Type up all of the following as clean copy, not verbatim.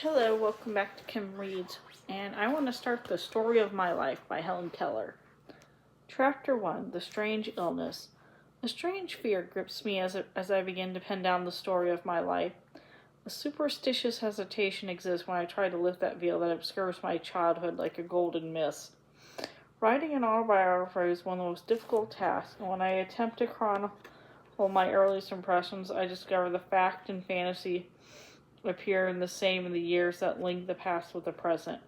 Hello, welcome back to Kim Reads, and I want to start The Story of My Life by Helen Keller. Chapter 1, The Strange Illness. A strange fear grips me as I begin to pen down the story of my life. A superstitious hesitation exists when I try to lift that veil that obscures my childhood like a golden mist. Writing an autobiography is one of the most difficult tasks, and when I attempt to chronicle my earliest impressions, I discover the fact and fantasy appear the same in the years that link the past with the present.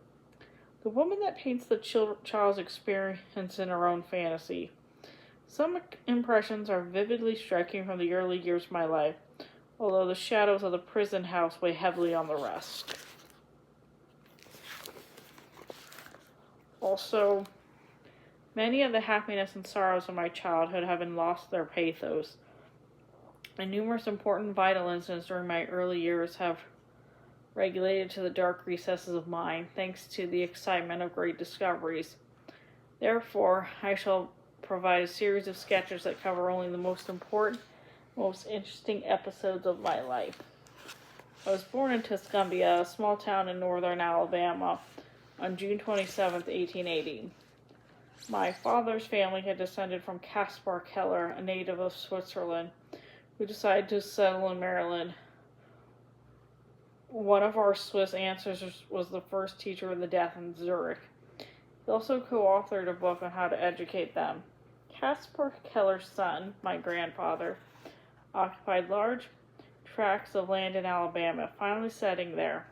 The woman that paints the child's experience in her own fantasy. Some impressions are vividly striking from the early years of my life, although the shadows of the prison house weigh heavily on the rest. Also, many of the happiness and sorrows of my childhood have been lost their pathos, and numerous important vital incidents during my early years have regulated to the dark recesses of mind, thanks to the excitement of great discoveries. Therefore, I shall provide a series of sketches that cover only the most important, most interesting episodes of my life. I was born in Tuscumbia, a small town in northern Alabama, on June 27, 1880. My father's family had descended from Caspar Keller, a native of Switzerland, who decided to settle in Maryland. One of our Swiss ancestors was the first teacher of the deaf in Zurich. He also co-authored a book on how to educate them. Caspar Keller's son, my grandfather, occupied large tracts of land in Alabama, finally settling there.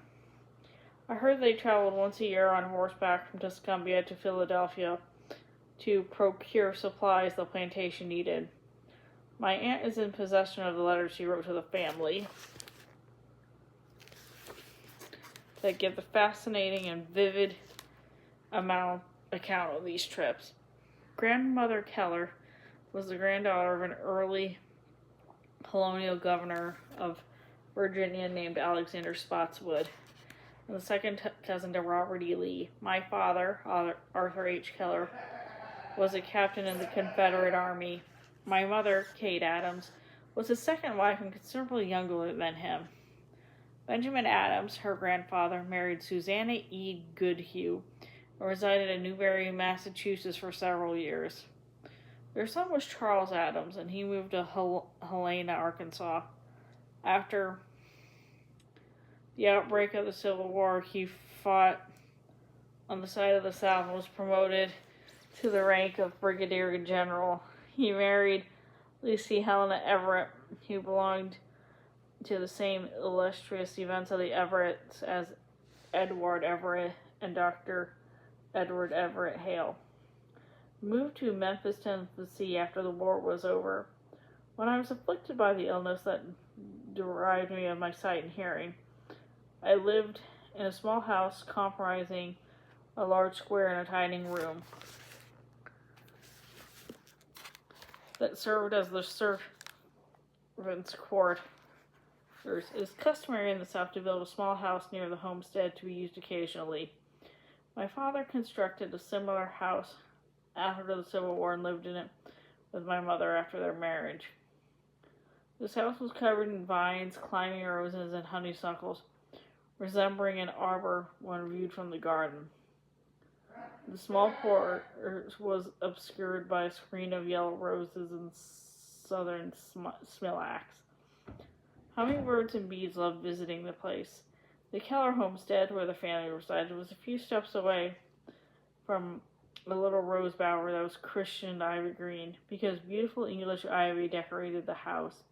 I heard they traveled once a year on horseback from Tuscumbia to Philadelphia to procure supplies the plantation needed. My aunt is in possession of the letters she wrote to the family that give the fascinating and vivid account of these trips. Grandmother Keller was the granddaughter of an early colonial governor of Virginia named Alexander Spotswood, and the second cousin to Robert E. Lee. My father, Arthur H. Keller, was a captain in the Confederate Army. My mother, Kate Adams, was his second wife and considerably younger than him. Benjamin Adams, her grandfather, married Susanna E. Goodhue and resided in Newbury, Massachusetts for several years. Their son was Charles Adams, and he moved to Helena, Arkansas. After the outbreak of the Civil War, he fought on the side of the South and was promoted to the rank of Brigadier General. He married Lucy Helena Everett, who belonged to the same illustrious events of the Everetts as Edward Everett and Dr. Edward Everett Hale. Moved to Memphis, Tennessee after the war was over. When I was afflicted by the illness that deprived me of my sight and hearing, I lived in a small house comprising a large square and a dining room that served as the servants' quarters. It is customary in the South to build a small house near the homestead to be used occasionally. My father constructed a similar house after the Civil War and lived in it with my mother after their marriage. This house was covered in vines, climbing roses, and honeysuckles, resembling an arbor when viewed from the garden. The small porch was obscured by a screen of yellow roses and southern smilax. Hummingbirds and bees loved visiting the place. The Keller homestead, where the family resided, was a few steps away from a little rose bower that was christened ivy green, because beautiful English ivy decorated the house.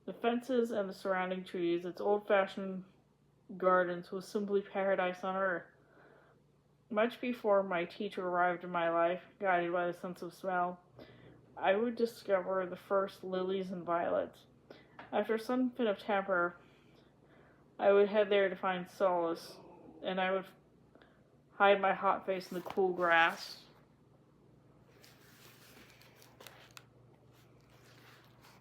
The fences and the surrounding trees, its old-fashioned gardens, was simply paradise on earth. Much before my teacher arrived in my life, guided by the sense of smell, I would discover the first lilies and violets. After some fit of temper, I would head there to find solace, and I would hide my hot face in the cool grass.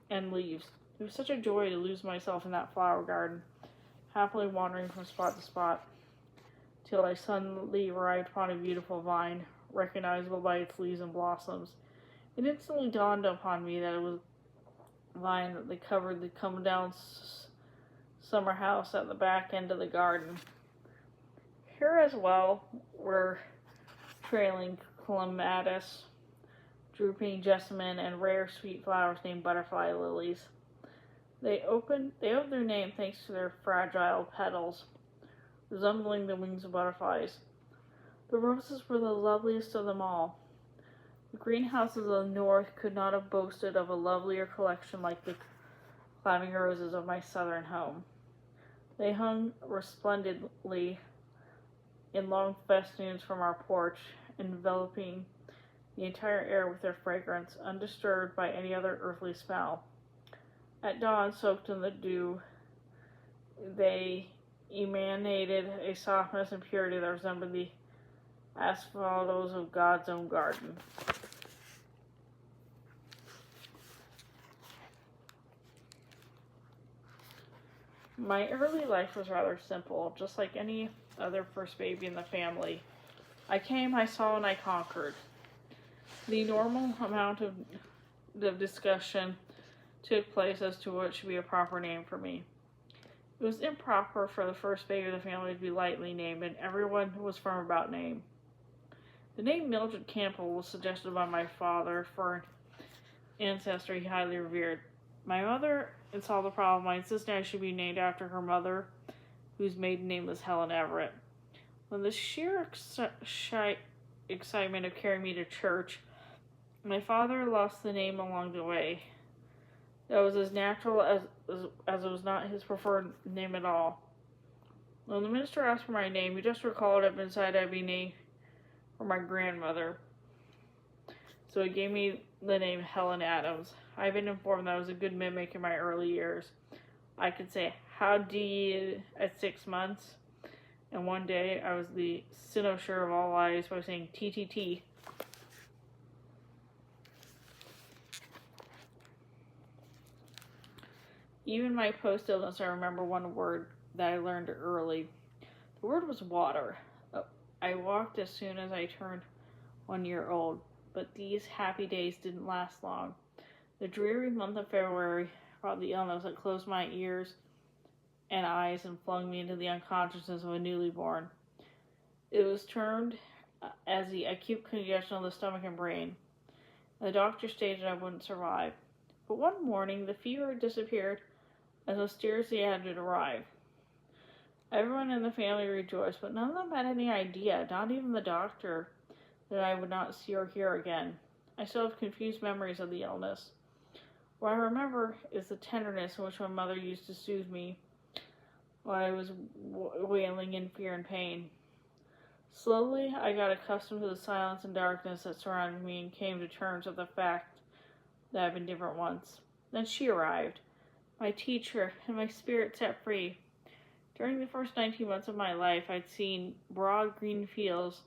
And leaves. It was such a joy to lose myself in that flower garden, happily wandering from spot to spot, till I suddenly arrived upon a beautiful vine, recognizable by its leaves and blossoms. It instantly dawned upon me that it was a vine that they covered the come down summer house at the back end of the garden. Here as well were trailing clematis, drooping jessamine, and rare sweet flowers named butterfly lilies. They owed their name thanks to their fragile petals, resembling the wings of butterflies. The roses were the loveliest of them all. The greenhouses of the north could not have boasted of a lovelier collection like the climbing roses of my southern home. They hung resplendently in long festoons from our porch, enveloping the entire air with their fragrance, undisturbed by any other earthly smell. At dawn, soaked in the dew, they emanated a softness and purity that resembled the asphaltos of God's own garden. My early life was rather simple, just like any other first baby in the family. I came, I saw, and I conquered. The normal amount of discussion took place as to what should be a proper name for me. It was improper for the first baby of the family to be lightly named, and everyone was firm about name. The name Mildred Campbell was suggested by my father for an ancestor he highly revered. My mother saw the problem by insisting I should be named after her mother, whose maiden name was Helen Everett. When the sheer excitement of carrying me to church, my father lost the name along the way. That was as natural as it was not his preferred name at all. When the minister asked for my name, he just recalled it and decided I'd be named for my grandmother. So he gave me the name Helen Adams. I've been informed that I was a good mimic in my early years. I could say, "How do you," at 6 months. And one day, I was the cynosure of all eyes by saying TTT. Even my post-illness, I remember one word that I learned early. The word was water. I walked as soon as I turned 1 year old, but these happy days didn't last long. The dreary month of February brought the illness that closed my ears and eyes and flung me into the unconsciousness of a newly born. It was termed as the acute congestion of the stomach and brain. The doctor stated I wouldn't survive. But one morning, the fever disappeared as mysteriously as it had arrived. Everyone in the family rejoiced, but none of them had any idea, not even the doctor, that I would not see or hear again. I still have confused memories of the illness. What I remember is the tenderness in which my mother used to soothe me while I was wailing in fear and pain. Slowly, I got accustomed to the silence and darkness that surrounded me and came to terms with the fact that I've been different once. Then she arrived, my teacher, and my spirit set free. During the first 19 months of my life, I'd seen broad green fields,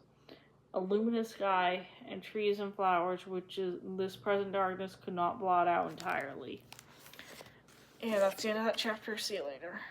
a luminous sky, and trees and flowers which this present darkness could not blot out entirely. And that's the end of that chapter. See you later.